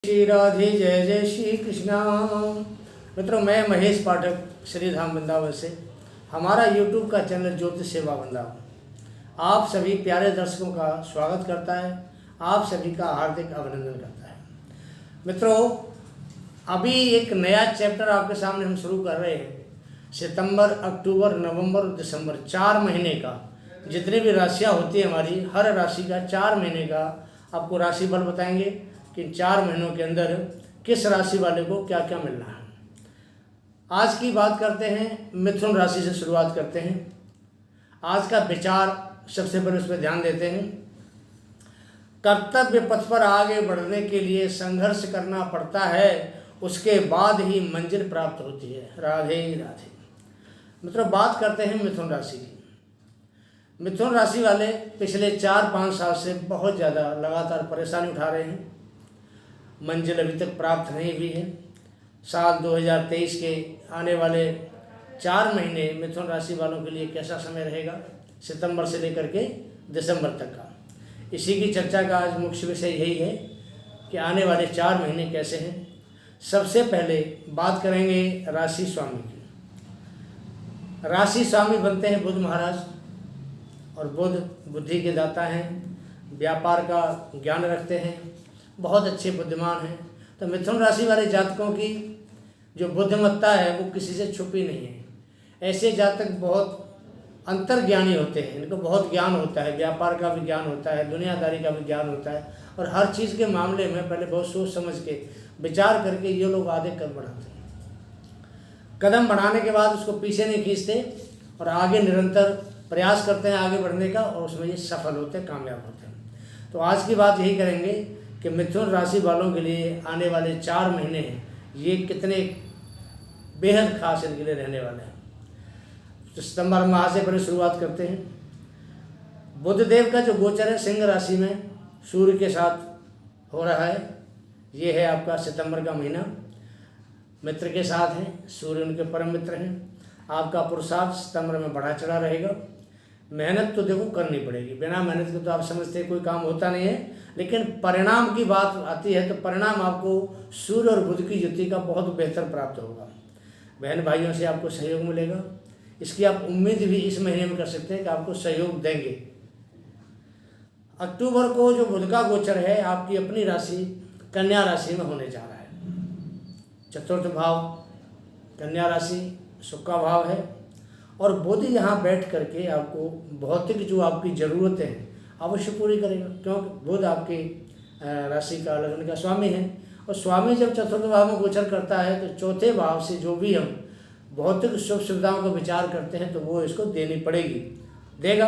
श्री राधे, जय जय श्री कृष्णा। मित्रों, मैं महेश पाठक श्री धाम वृंदावन से, हमारा यूट्यूब का चैनल ज्योतिष सेवा वृंदावन आप सभी प्यारे दर्शकों का स्वागत करता है, आप सभी का हार्दिक अभिनंदन करता है। मित्रों, अभी एक नया चैप्टर आपके सामने हम शुरू कर रहे हैं। सितंबर, अक्टूबर, नवंबर और दिसंबर 4 महीने का जितनी भी राशियाँ होती है हमारी, हर राशि का 4 महीने का आपको राशि बल बताएंगे कि 4 महीनों के अंदर किस राशि वाले को क्या क्या मिलना है। आज की बात करते हैं, मिथुन राशि से शुरुआत करते हैं। आज का विचार सबसे पहले उस पर ध्यान देते हैं। कर्तव्य पथ पर आगे बढ़ने के लिए संघर्ष करना पड़ता है, उसके बाद ही मंजिल प्राप्त होती है। राधे राधे। मित्रों, बात करते हैं मिथुन राशि की। मिथुन राशि वाले पिछले 4-5 साल से बहुत ज़्यादा लगातार परेशानी उठा रहे हैं, मंजिल अभी तक प्राप्त नहीं हुई है। साल 2023 के आने वाले 4 महीने मिथुन राशि वालों के लिए कैसा समय रहेगा, सितंबर से लेकर के दिसंबर तक का, इसी की चर्चा का आज मुख्य विषय यही है कि आने वाले 4 महीने कैसे हैं। सबसे पहले बात करेंगे राशि स्वामी की। राशि स्वामी बनते हैं बुध महाराज, और बुध बुद्धि के दाता हैं, व्यापार का ज्ञान रखते हैं, बहुत अच्छे बुद्धिमान हैं। तो मिथुन राशि वाले जातकों की जो बुद्धिमत्ता है वो किसी से छुपी नहीं है। ऐसे जातक बहुत अंतर्ज्ञानी होते हैं, इनको बहुत ज्ञान होता है, व्यापार का भी ज्ञान होता है, दुनियादारी का भी ज्ञान होता है, और हर चीज़ के मामले में पहले बहुत सोच समझ के विचार करके ये लोग आगे कदम बढ़ाते हैं। कदम बढ़ाने के बाद उसको पीछे नहीं खींचते और आगे निरंतर प्रयास करते हैं आगे बढ़ने का, और उसमें ये सफल होते हैं, कामयाब होते हैं। तो आज की बात यही करेंगे कि मिथुन राशि वालों के लिए आने वाले 4 महीने हैं, ये कितने बेहद खास इनके लिए रहने वाले हैं। तो सितंबर माह से पहले शुरुआत करते हैं। बुध देव का जो गोचर है सिंह राशि में सूर्य के साथ हो रहा है। ये है आपका सितंबर का महीना, मित्र के साथ है, सूर्य उनके परम मित्र हैं। आपका पुरुषार्थ सितंबर में बढ़ा चढ़ा रहेगा। मेहनत तो देखो करनी पड़ेगी, बिना मेहनत के तो आप समझते हैं कोई काम होता नहीं है, लेकिन परिणाम की बात आती है तो परिणाम आपको सूर्य और बुध की युति का बहुत बेहतर प्राप्त होगा। बहन भाइयों से आपको सहयोग मिलेगा, इसकी आप उम्मीद भी इस महीने में कर सकते हैं कि आपको सहयोग देंगे। अक्टूबर को जो बुध का गोचर है आपकी अपनी राशि कन्या राशि में होने जा रहा है। चतुर्थ भाव कन्या राशि सुख का भाव है, और बुध यहाँ बैठ करके आपको भौतिक जो आपकी ज़रूरतें हैं अवश्य पूरी करेगा, क्योंकि बुध आपके राशि का लग्न का स्वामी है, और स्वामी जब चतुर्थ भाव में गोचर करता है तो चौथे भाव से जो भी हम भौतिक सुख सुविधाओं का विचार करते हैं तो वो इसको देनी पड़ेगी, देगा।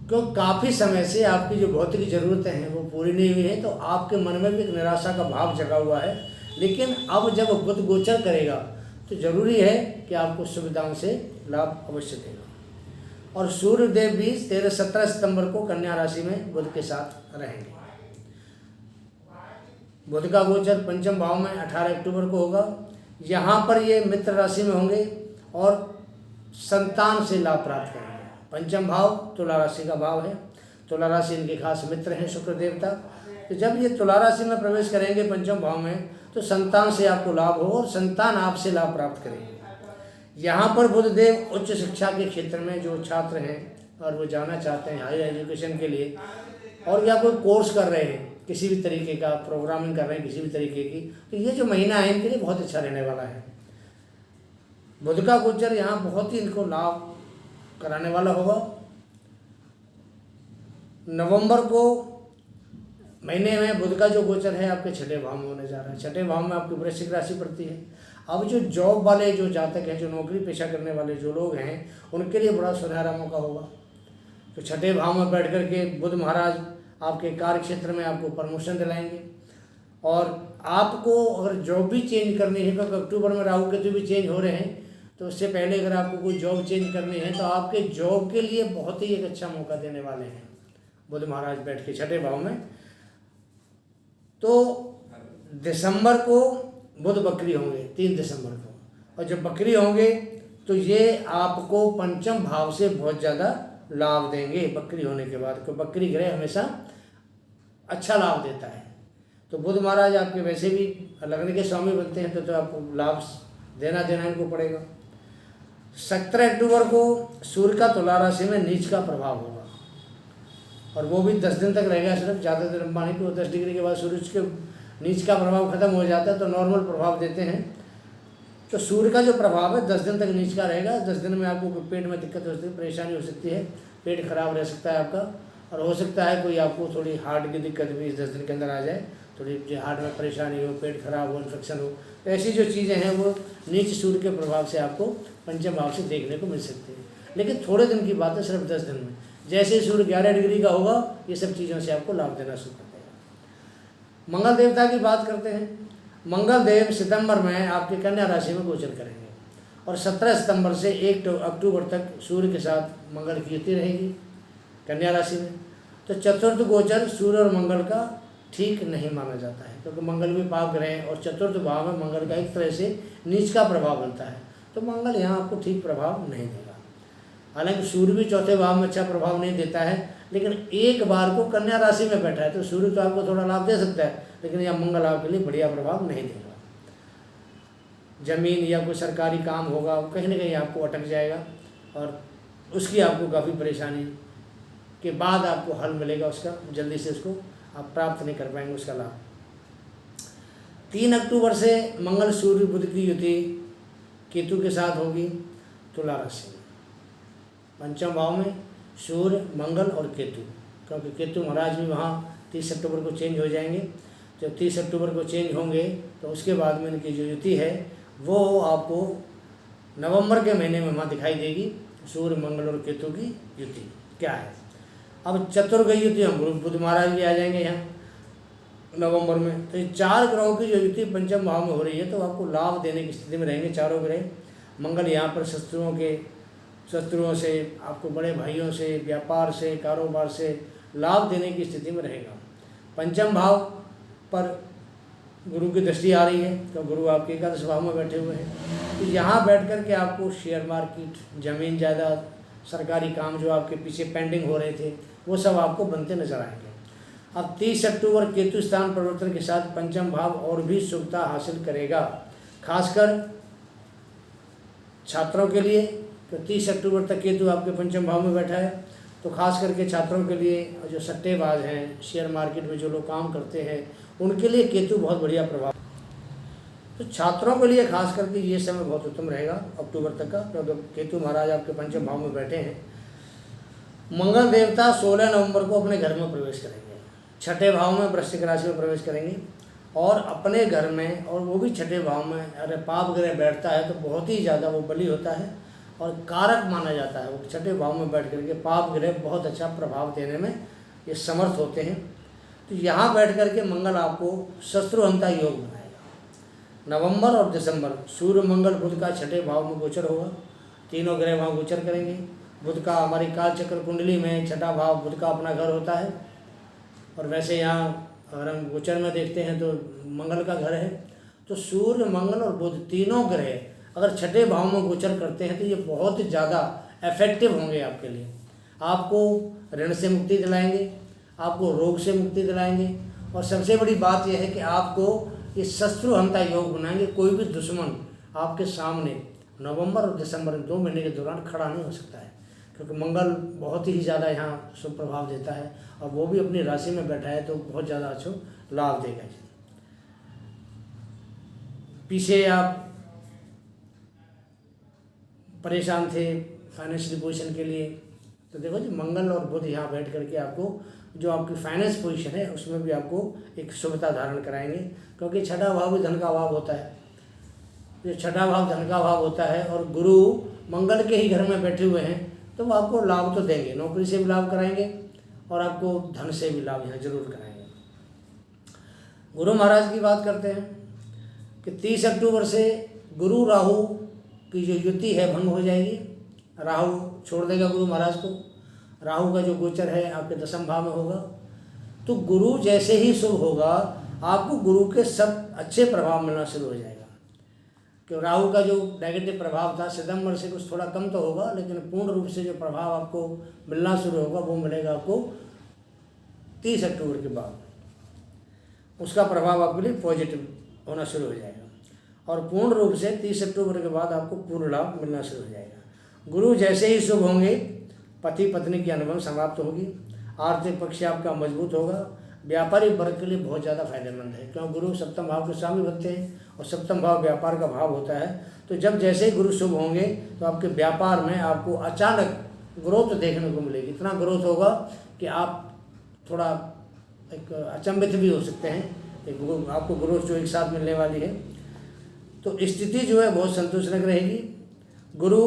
क्यों, काफ़ी समय से आपकी जो भौतिक ज़रूरतें हैं वो पूरी नहीं हुई है, तो आपके मन में भी एक निराशा का भाव जगा हुआ है। लेकिन अब जब बुध गोचर करेगा तो ज़रूरी है कि आपको सुविधाओं से लाभ अवश्य देगा। और सूर्य देव भी 13-17 सितंबर को कन्या राशि में बुध के साथ रहेंगे। बुध का गोचर पंचम भाव में 18 अक्टूबर को होगा। यहाँ पर ये मित्र राशि में होंगे और संतान से लाभ प्राप्त करेंगे। पंचम भाव तुला राशि का भाव है, तुला राशि इनके खास मित्र हैं शुक्र देवता। तो जब ये तुला राशि में प्रवेश करेंगे पंचम भाव में, तो संतान से आपको लाभ हो और संतान आपसे लाभ प्राप्त करेंगे। यहाँ पर बुध देव उच्च शिक्षा के क्षेत्र में जो छात्र हैं और वो जाना चाहते हैं हायर एजुकेशन के लिए, और या कोई कोर्स कर रहे हैं किसी भी तरीके का, प्रोग्रामिंग कर रहे हैं किसी भी तरीके की, तो ये जो महीना है इनके लिए बहुत अच्छा रहने वाला है। बुध का गोचर यहाँ बहुत ही इनको लाभ कराने वाला होगा। नवंबर को महीने में बुध का जो गोचर है आपके 6ठे भाव में होने जा रहा है। 6ठे भाव में आपकी वृश्चिक राशि पड़ती है। अब जो जॉब वाले जो जातक हैं, जो नौकरी पेशा करने वाले जो लोग हैं, उनके लिए बड़ा सुनहरा मौका होगा। तो 6ठे भाव में बैठ कर के बुध महाराज आपके कार्य क्षेत्र में आपको प्रमोशन दिलाएंगे, और आपको अगर जॉब भी चेंज करनी है, क्योंकि अक्टूबर में राहु केतु भी चेंज हो रहे हैं, तो उससे पहले अगर आपको कोई जॉब चेंज करनी है तो आपके जॉब के लिए बहुत ही एक अच्छा मौका देने वाले हैं बुध महाराज बैठ के 6ठे भाव में। तो दिसंबर को बुध बकरी होंगे 3 दिसंबर को, और जब बकरी होंगे तो ये आपको पंचम भाव से बहुत ज़्यादा लाभ देंगे बकरी होने के बाद, क्योंकि बकरी ग्रह हमेशा अच्छा लाभ देता है। तो बुध महाराज आपके वैसे भी लगने के स्वामी बनते हैं, तो आपको लाभ देना इनको पड़ेगा। 17 अक्टूबर को सूर्य का तुला राशि में नीच का प्रभाव होगा, और वो भी 10 दिन तक रहेगा सिर्फ, ज़्यादा दिन माने कि वो 10 डिग्री के बाद सूर्य के नीच का प्रभाव खत्म हो जाता है तो नॉर्मल प्रभाव देते हैं। तो सूर्य का जो प्रभाव है 10 दिन तक नीच का रहेगा। 10 दिन में आपको पेट में दिक्कत हो सकती है, परेशानी हो सकती है, पेट खराब रह सकता है आपका, और हो सकता है कोई आपको थोड़ी हार्ट की दिक्कत भी इस 10 दिन के अंदर आ जाए, थोड़ी जो हार्ट में परेशानी हो, पेट खराब हो, इन्फेक्शन हो, तो ऐसी जो चीज़ें हैं वो नीच सूर्य के प्रभाव से आपको पंचम भाव से देखने को मिल सकती है। लेकिन थोड़े दिन की बात है, सिर्फ 10 दिन में। जैसे ही सूर्य 11 डिग्री का होगा ये सब चीज़ों से आपको लाभ देना शुरू कर देगा। मंगल देवता की बात करते हैं। मंगल देव सितंबर में आपके कन्या राशि में गोचर करेंगे, और 17 सितंबर से 1 अक्टूबर तक सूर्य के साथ मंगल की युति रहेगी कन्या राशि में। तो चतुर्थ गोचर सूर्य और मंगल का ठीक नहीं माना जाता है, क्योंकि मंगल भी पाप ग्रह है, और चतुर्थ भाव में मंगल का एक तरह से नीच का प्रभाव बनता है, तो मंगल यहाँ आपको ठीक प्रभाव नहीं देगा। हालांकि सूर्य भी चौथे भाव में अच्छा प्रभाव नहीं देता है, लेकिन एक बार को कन्या राशि में बैठा है तो सूर्य तो आपको थोड़ा लाभ दे सकता है, लेकिन यह मंगल आपके लिए बढ़िया प्रभाव नहीं देगा। जमीन या कोई सरकारी काम होगा वो कहीं ना कहीं आपको अटक जाएगा, और उसकी आपको काफ़ी परेशानी के बाद आपको हल मिलेगा उसका, जल्दी से उसको आप प्राप्त नहीं कर पाएंगे उसका लाभ। 3 अक्टूबर से मंगल सूर्य बुध की युति केतु के साथ होगी तुला राशि में, पंचम भाव में सूर्य मंगल और केतु, क्योंकि केतु महाराज भी वहाँ 30 अक्टूबर को चेंज हो जाएंगे। जब 30 अक्टूबर को चेंज होंगे तो उसके बाद में इनकी जो युति है वो आपको नवंबर के महीने में वहाँ दिखाई देगी। सूर्य मंगल और केतु की युति क्या है। अब चतुर्ग्रह युति हम बुध महाराज भी आ जाएंगे यहाँ नवंबर में। तो ये 4 ग्रहों की जो युति पंचम भाव में हो रही है तो आपको लाभ देने की स्थिति में रहेंगे चारों ग्रह। मंगल यहाँ पर शत्रुओं से, आपको बड़े भाइयों से, व्यापार से, कारोबार से लाभ देने की स्थिति में रहेगा। पंचम भाव पर गुरु की दृष्टि आ रही है, तो गुरु आपके एकादश भाव में बैठे हुए हैं, तो यहाँ बैठ कर के आपको शेयर मार्केट, ज़मीन जायदाद, सरकारी काम जो आपके पीछे पेंडिंग हो रहे थे वो सब आपको बनते नजर आएंगे। अब 30 अक्टूबर केतु स्थान परिवर्तन के साथ पंचम भाव और भी शुभता हासिल करेगा, खासकर छात्रों के लिए। तो 30 अक्टूबर तक केतु आपके पंचम भाव में बैठा है, तो खास करके छात्रों के लिए, जो सट्टेबाज हैं, शेयर मार्केट में जो लोग काम करते हैं, उनके लिए केतु बहुत बढ़िया प्रभाव। तो छात्रों के लिए खास करके ये समय बहुत उत्तम रहेगा अक्टूबर तक का, क्योंकि केतु महाराज आपके पंचम भाव में बैठे हैं। मंगल देवता 16 नवंबर को अपने घर में प्रवेश करेंगे, छठे भाव में वृश्चिक राशि में प्रवेश करेंगे, और अपने घर में, और वो भी छठे भाव में। अरे पाप ग्रह बैठता है तो बहुत ही ज़्यादा वो बली होता है और कारक माना जाता है। वो छठे भाव में बैठ करके पाप ग्रह बहुत अच्छा प्रभाव देने में ये समर्थ होते हैं। तो यहाँ बैठ करके मंगल आपको शत्रुहंता योग बनाएगा। नवंबर और दिसंबर सूर्य मंगल बुध का छठे भाव में गोचर होगा, तीनों ग्रह वहाँ गोचर करेंगे। बुध का हमारी काल चक्र कुंडली में छठा भाव बुध का अपना घर होता है, और वैसे यहाँ अगर हम गोचर में देखते हैं तो मंगल का घर है। तो सूर्य मंगल और बुध तीनों ग्रह अगर छठे भाव में गोचर करते हैं तो ये बहुत ज़्यादा इफेक्टिव होंगे आपके लिए। आपको ऋण से मुक्ति दिलाएंगे, आपको रोग से मुक्ति दिलाएंगे, और सबसे बड़ी बात यह है कि आपको ये शत्रुहंता योग बनाएंगे। कोई भी दुश्मन आपके सामने नवंबर और दिसंबर 2 महीने के दौरान खड़ा नहीं हो सकता है, क्योंकि मंगल बहुत ही ज़्यादा यहाँ शुभ प्रभाव देता है, और वो भी अपनी राशि में बैठा है तो बहुत ज़्यादा अच्छा लाभ देगा। पीछे आप परेशान थे फाइनेंशियल पोजीशन के लिए, तो देखो जी मंगल और बुध यहाँ बैठ करके आपको जो आपकी फाइनेंस पोजीशन है उसमें भी आपको एक शुभता धारण कराएंगे, क्योंकि छठा भाव भी धन का भाव होता है। जो छठा भाव धन का भाव होता है और गुरु मंगल के ही घर में बैठे हुए हैं, तो वो आपको लाभ तो देंगे, नौकरी से भी लाभ कराएंगे और आपको धन से भी लाभ यहाँ जरूर कराएंगे। गुरु महाराज की बात करते हैं कि 30 अक्टूबर से गुरु राहु की जो युति है भंग हो जाएगी। राहु छोड़ देगा गुरु महाराज को। राहु का जो गोचर है आपके 10वें भाव में होगा, तो गुरु जैसे ही शुभ होगा आपको गुरु के सब अच्छे प्रभाव मिलना शुरू हो जाएगा। क्यों राहु का जो नेगेटिव प्रभाव था सितंबर से कुछ थोड़ा कम तो होगा, लेकिन पूर्ण रूप से जो प्रभाव आपको मिलना शुरू होगा वो मिलेगा आपको 30 अक्टूबर के बाद। उसका प्रभाव आपके लिए पॉजिटिव होना शुरू हो जाएगा और पूर्ण रूप से 30 अक्टूबर के बाद आपको पूर्ण लाभ मिलना शुरू हो जाएगा। गुरु जैसे ही शुभ होंगे, पति पत्नी की अनुभव समाप्त होगी, आर्थिक पक्ष आपका मजबूत होगा, व्यापारी वर्ग के लिए बहुत ज़्यादा फायदेमंद है, क्योंकि गुरु सप्तम भाव के स्वामी बनते हैं और सप्तम भाव व्यापार का भाव होता है। तो जब जैसे ही गुरु शुभ होंगे तो आपके व्यापार में आपको अचानक ग्रोथ देखने को मिलेगी। इतना ग्रोथ होगा कि आप थोड़ा एक अचंभित भी हो सकते हैं कि आपको ग्रोथ जो एक साथ मिलने वाली है। तो स्थिति जो है बहुत संतोषजनक रहेगी। गुरु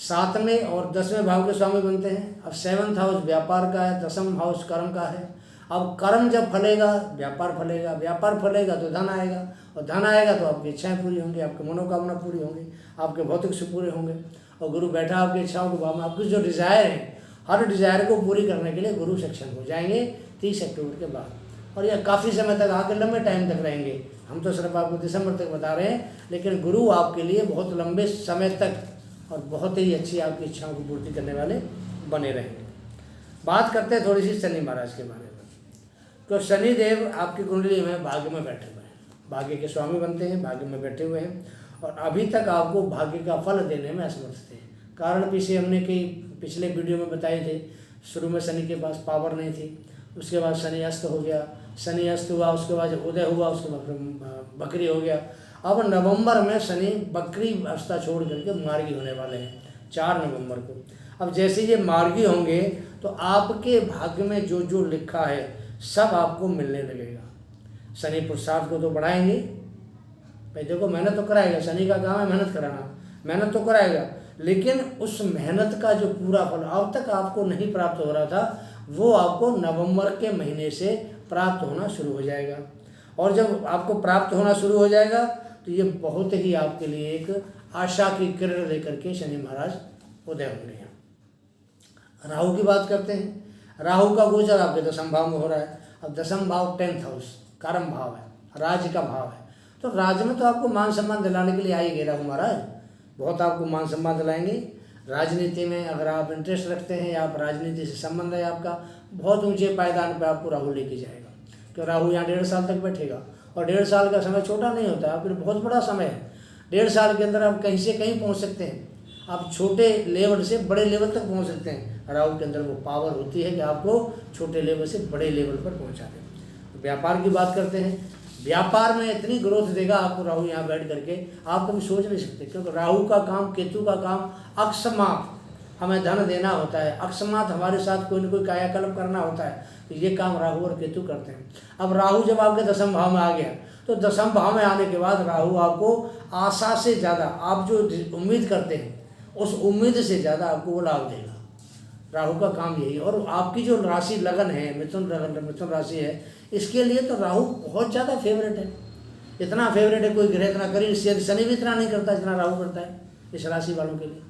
7वें और 10वें भाव के स्वामी बनते हैं। अब 7th हाउस व्यापार का है, 10th हाउस कर्म का है। अब कर्म जब फलेगा व्यापार फलेगा, व्यापार फलेगा तो धन आएगा और धन आएगा तो आपकी इच्छाएं पूरी होंगी, आपकी मनोकामना पूरी होंगी, आपके भौतिक सुख पूरे होंगे। और गुरु बैठा आपकी इच्छाओं के भाव में, आपकी जो डिज़ायर है हर डिज़ायर को पूरी करने के लिए गुरु सक्षम हो जाएंगे 30 अक्टूबर के बाद। और यह काफ़ी समय तक आगे लंबे टाइम तक रहेंगे। हम तो सिर्फ आपको दिसंबर तक बता रहे हैं, लेकिन गुरु आपके लिए बहुत लंबे समय तक और बहुत ही अच्छी आपकी इच्छाओं की पूर्ति करने वाले बने रहेंगे। बात करते हैं थोड़ी सी शनि महाराज के बारे में। तो शनि देव आपकी कुंडली में भाग्य में बैठे हुए हैं, भाग्य के स्वामी बनते हैं, भाग्य में बैठे हुए हैं और अभी तक आपको भाग्य का फल देने में असमर्थ थे। कारण पीछे हमने कई पिछले वीडियो में बताए थे। शुरू में शनि के पास पावर नहीं थी, उसके बाद शनि अस्त हो गया, शनि अस्त हुआ, उसके बाद जब उदय हुआ उसके बाद बकरी हो गया। अब नवंबर में शनि बकरी अवस्था छोड़ करके मार्गी होने वाले हैं 4 नवंबर को। अब जैसे ये मार्गी होंगे तो आपके भाग्य में जो जो लिखा है सब आपको मिलने लगेगा। शनि पुरुषार्थ को तो बढ़ाएंगे, भाई देखो मेहनत तो कराएगा, शनि का काम है मेहनत कराना, मेहनत तो कराएगा, लेकिन उस मेहनत का जो पूरा फल अब तक आपको नहीं प्राप्त हो रहा था वो आपको नवंबर के महीने से प्राप्त होना शुरू हो जाएगा। और जब आपको प्राप्त होना शुरू हो जाएगा तो ये बहुत ही आपके लिए एक आशा की किरण लेकर के शनि महाराज उदय होंगे। राहु की बात करते हैं। राहु का गोचर आपके 10th भाव में हो रहा है। अब 10th भाव 10th हाउस कर्म भाव है, राज्य का भाव है। तो राज्य में तो आपको मान सम्मान दिलाने के लिए आएंगे राहु महाराज, बहुत आपको मान सम्मान दिलाएंगे। राजनीति में अगर आप इंटरेस्ट रखते हैं या आप राजनीति से संबंध है आपका, बहुत ऊंचे पायदान पर आपको राहु लेके जाएगा। क्यों राहु यहाँ 1.5 साल तक बैठेगा और 1.5 साल का समय छोटा नहीं होता है, आपके लिए बहुत बड़ा समय है। 1.5 साल के अंदर आप कहीं से कहीं पहुँच सकते हैं, आप छोटे लेवल से बड़े लेवल तक पहुँच सकते हैं। राहु के अंदर वो पावर होती है कि आपको छोटे लेवल से बड़े लेवल पर पहुँचा दे। व्यापार की बात करते हैं। व्यापार में इतनी ग्रोथ देगा आपको राहु यहाँ बैठ करके, आप कभी सोच नहीं सकते। क्योंकि राहु का काम, केतु का काम अकस्मात हमें धन देना होता है, अकस्मात हमारे साथ कोई न कोई कायाकल्प करना होता है, तो ये काम राहु और केतु करते हैं। अब राहु जब आपके 10th भाव में आ गया तो 10th भाव में आने के बाद राहु आपको आशा से ज़्यादा, आप जो उम्मीद करते हैं उस उम्मीद से ज़्यादा आपको वो लाभ देगा। राहु का काम यही। और आपकी जो राशि लगन है, मिथुन राशि है, इसके लिए तो राहु बहुत ज़्यादा फेवरेट है। इतना फेवरेट है कोई ग्रह इतना करी, शनि भी इतना नहीं करता जितना राहु करता है इस राशि वालों के लिए।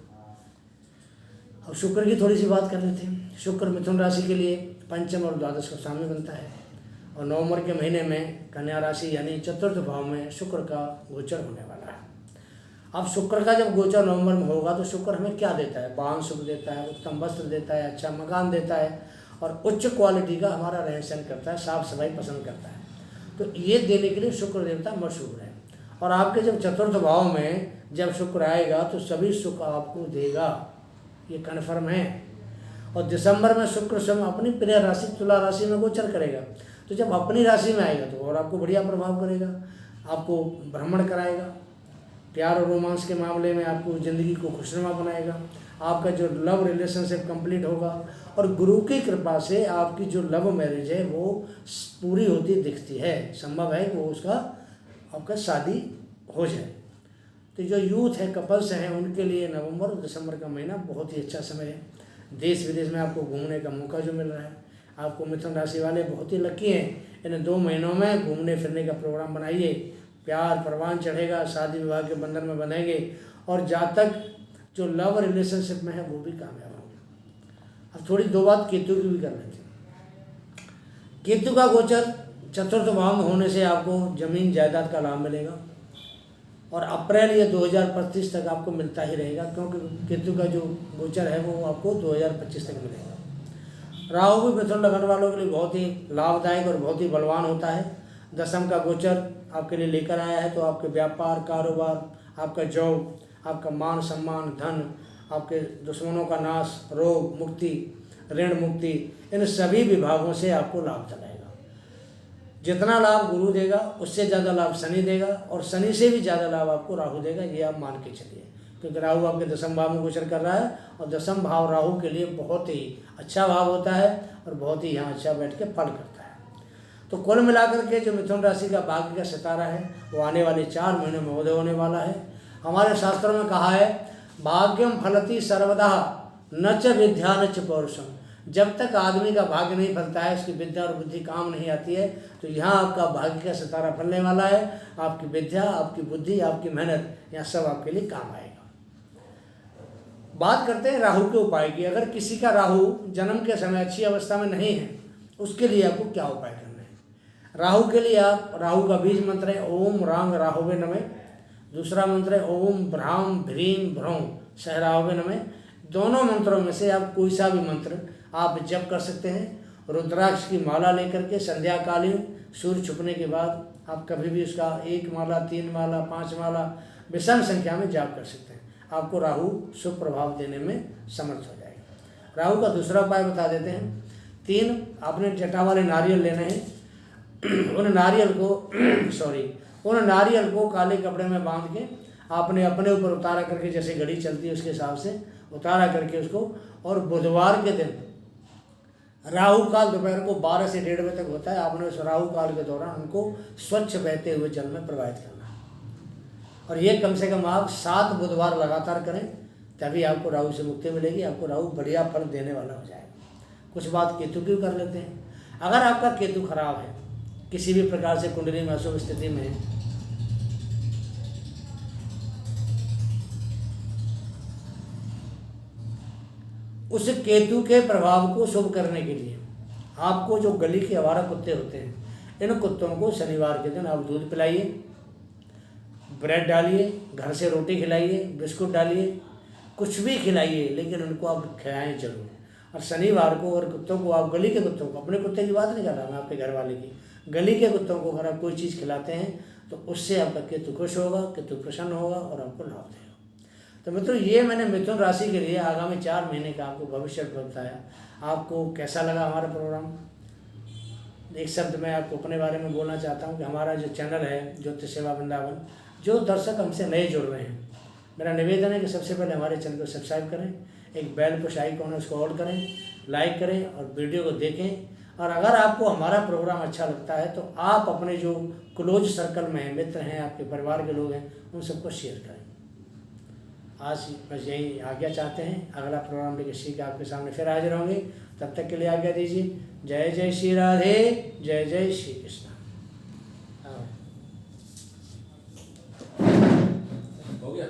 अब शुक्र की थोड़ी सी बात कर लेते हैं। शुक्र मिथुन राशि के लिए 5th और 12th का स्वामी बनता है और नवंबर के महीने में कन्या राशि यानी 4th भाव में शुक्र का गोचर होने वाला है। अब शुक्र का जब गोचर नवंबर में होगा तो शुक्र हमें क्या देता है? वाहन सुख देता है, उत्तम वस्त्र देता है, अच्छा मकान देता है और उच्च क्वालिटी का हमारा रहन सहन करता है, साफ सफाई पसंद करता है। तो ये देने के लिए शुक्र देवता मशहूर है। और आपके जब 4th भाव में जब शुक्र आएगा तो सभी सुख आपको देगा, ये कन्फर्म है। और दिसंबर में शुक्र स्वयं अपनी प्रिय राशि तुला राशि में गोचर करेगा। तो जब अपनी राशि में आएगा तो और आपको बढ़िया प्रभाव करेगा, आपको भ्रमण कराएगा, प्यार और रोमांस के मामले में आपको ज़िंदगी को खुशनुमा बनाएगा, आपका जो लव रिलेशनशिप कंप्लीट होगा और गुरु की कृपा से आपकी जो लव मैरिज है वो पूरी होती दिखती है। संभव है कि वो उसका आपका शादी हो जाए। तो जो यूथ है, कपल्स हैं, उनके लिए नवंबर और दिसंबर का महीना बहुत ही अच्छा समय है। देश विदेश में आपको घूमने का मौका जो मिल रहा है, आपको मिथुन राशि वाले बहुत ही लकी हैं। इन 2 महीनों में घूमने फिरने का प्रोग्राम बनाइए, प्यार परवान चढ़ेगा, शादी विवाह के बंधन में बंधेंगे और जातक जो लव रिलेशनशिप में है वो भी कामयाब होंगे। अब थोड़ी 2 बात केतु की भी कर लेते हैं। केतु का गोचर 4th भाव में होने से आपको जमीन जायदाद का लाभ मिलेगा और अप्रैल या 2025 तक आपको मिलता ही रहेगा, क्योंकि केतु का जो गोचर है वो आपको 2025 तक मिलेगा। राहु भी मिथुन लगन वालों के लिए बहुत ही लाभदायक और बहुत ही बलवान होता है। दशम का गोचर आपके लिए लेकर आया है, तो आपके व्यापार, कारोबार, आपका जॉब, आपका मान सम्मान, धन, आपके दुश्मनों का नाश, रोग मुक्ति, ऋण मुक्ति, इन सभी विभागों से आपको लाभ दिलाएगा। जितना लाभ गुरु देगा उससे ज़्यादा लाभ शनि देगा, और शनि से भी ज़्यादा लाभ आपको राहु देगा, ये आप मान के चलिए। क्योंकि राहु आपके दशम भाव में गोचर कर रहा है, और दशम भाव राहु के लिए बहुत ही अच्छा भाव होता है और बहुत ही यहाँ अच्छा बैठ के फल करता है। तो कुल मिलाकर के जो मिथुन राशि का भाग्य का सितारा है वो आने वाले 4 महीनों में उदय होने वाला है। हमारे शास्त्रों में कहा है, भाग्यम फलति सर्वदा न च विद्या न च पौरुषम। जब तक आदमी का भाग्य नहीं फलता है, उसकी विद्या और बुद्धि काम नहीं आती है, तो यहाँ आपका भाग्य का सितारा फलने वाला है। आपकी विद्या, आपकी बुद्धि, आपकी मेहनत, यहाँ सब आपके लिए काम आएगा। बात करते हैं राहु के उपाय की। अगर किसी का राहु जन्म के समय अच्छी अवस्था में नहीं है, उसके लिए आपको क्या उपाय करना है। राहु के लिए आप, राहु का बीज मंत्र है ओम रांग राहुवे नमः। दूसरा मंत्र है ओम भ्राम भ्रीम भ्रौं सह राहुवे नमः। दोनों मंत्रों में से आप कोई सा भी मंत्र आप जप कर सकते हैं। रुद्राक्ष की माला लेकर के संध्याकालीन सूर्य छुपने के बाद आप कभी भी उसका 1 माला, 3 माला, 5 माला विषम संख्या में जाप कर सकते हैं। आपको राहु शुभ प्रभाव देने में समर्थ हो जाएगा। राहु का दूसरा उपाय बता देते हैं। 3 आपने जटा वाले नारियल लेने हैं। उन नारियल को काले कपड़े में बांध के आपने अपने ऊपर उतारा करके, जैसे घड़ी चलती है उसके हिसाब से उतारा करके उसको, और बुधवार के दिन राहु काल दोपहर को 12 से 1:30 बजे तक होता है, आपने उस राहु काल के दौरान उनको स्वच्छ बहते हुए जल में प्रवाहित करना है। और ये कम से कम आप 7 बुधवार लगातार करें, तभी आपको राहु से मुक्ति मिलेगी। आपको राहु बढ़िया फल देने वाला हो जाएगा। कुछ बात केतु की कर लेते हैं। अगर आपका केतु खराब है, किसी भी प्रकार से कुंडली में अशुभ स्थिति में है, उस केतु के प्रभाव को शुभ करने के लिए आपको जो गली के आवारा कुत्ते होते हैं, इन कुत्तों को शनिवार के दिन आप दूध पिलाइए, ब्रेड डालिए, घर से रोटी खिलाइए, बिस्कुट डालिए, कुछ भी खिलाइए, लेकिन उनको आप खिलाएं जरूर। और शनिवार को, और कुत्तों को आप, गली के कुत्तों को, अपने कुत्ते की बात नहीं कर रहा मैं, आपके घर वाले की, गली के कुत्तों को अगर आप कोई चीज़ खिलाते हैं तो उससे आपका केतु खुश होगा, केतु प्रसन्न होगा और आपको लाभ देगा। तो मित्रों, ये मैंने मिथुन राशि के लिए आगामी 4 महीने का आपको भविष्य बताया। आपको कैसा लगा हमारा प्रोग्राम? एक शब्द मैं आपको अपने बारे में बोलना चाहता हूँ कि हमारा जो चैनल है ज्योतिष सेवा वृंदावन, जो दर्शक हमसे नए जुड़ रहे हैं, मेरा निवेदन है कि सबसे पहले हमारे चैनल को सब्सक्राइब करें, एक बेल पुश आइकॉन है उसको ऑन करें, लाइक करें और वीडियो को देखें। और अगर आपको हमारा प्रोग्राम अच्छा लगता है तो आप अपने जो क्लोज सर्कल में हैं, मित्र हैं, आपके परिवार के लोग हैं, उन सबको शेयर करें। आज बस यही आज्ञा चाहते हैं। अगला प्रोग्राम लेकर सीख आपके सामने फिर हाजिर होंगे। तब तक के लिए आज्ञा दीजिए। जय जय श्री राधे, जय जय श्री कृष्ण। हो गया।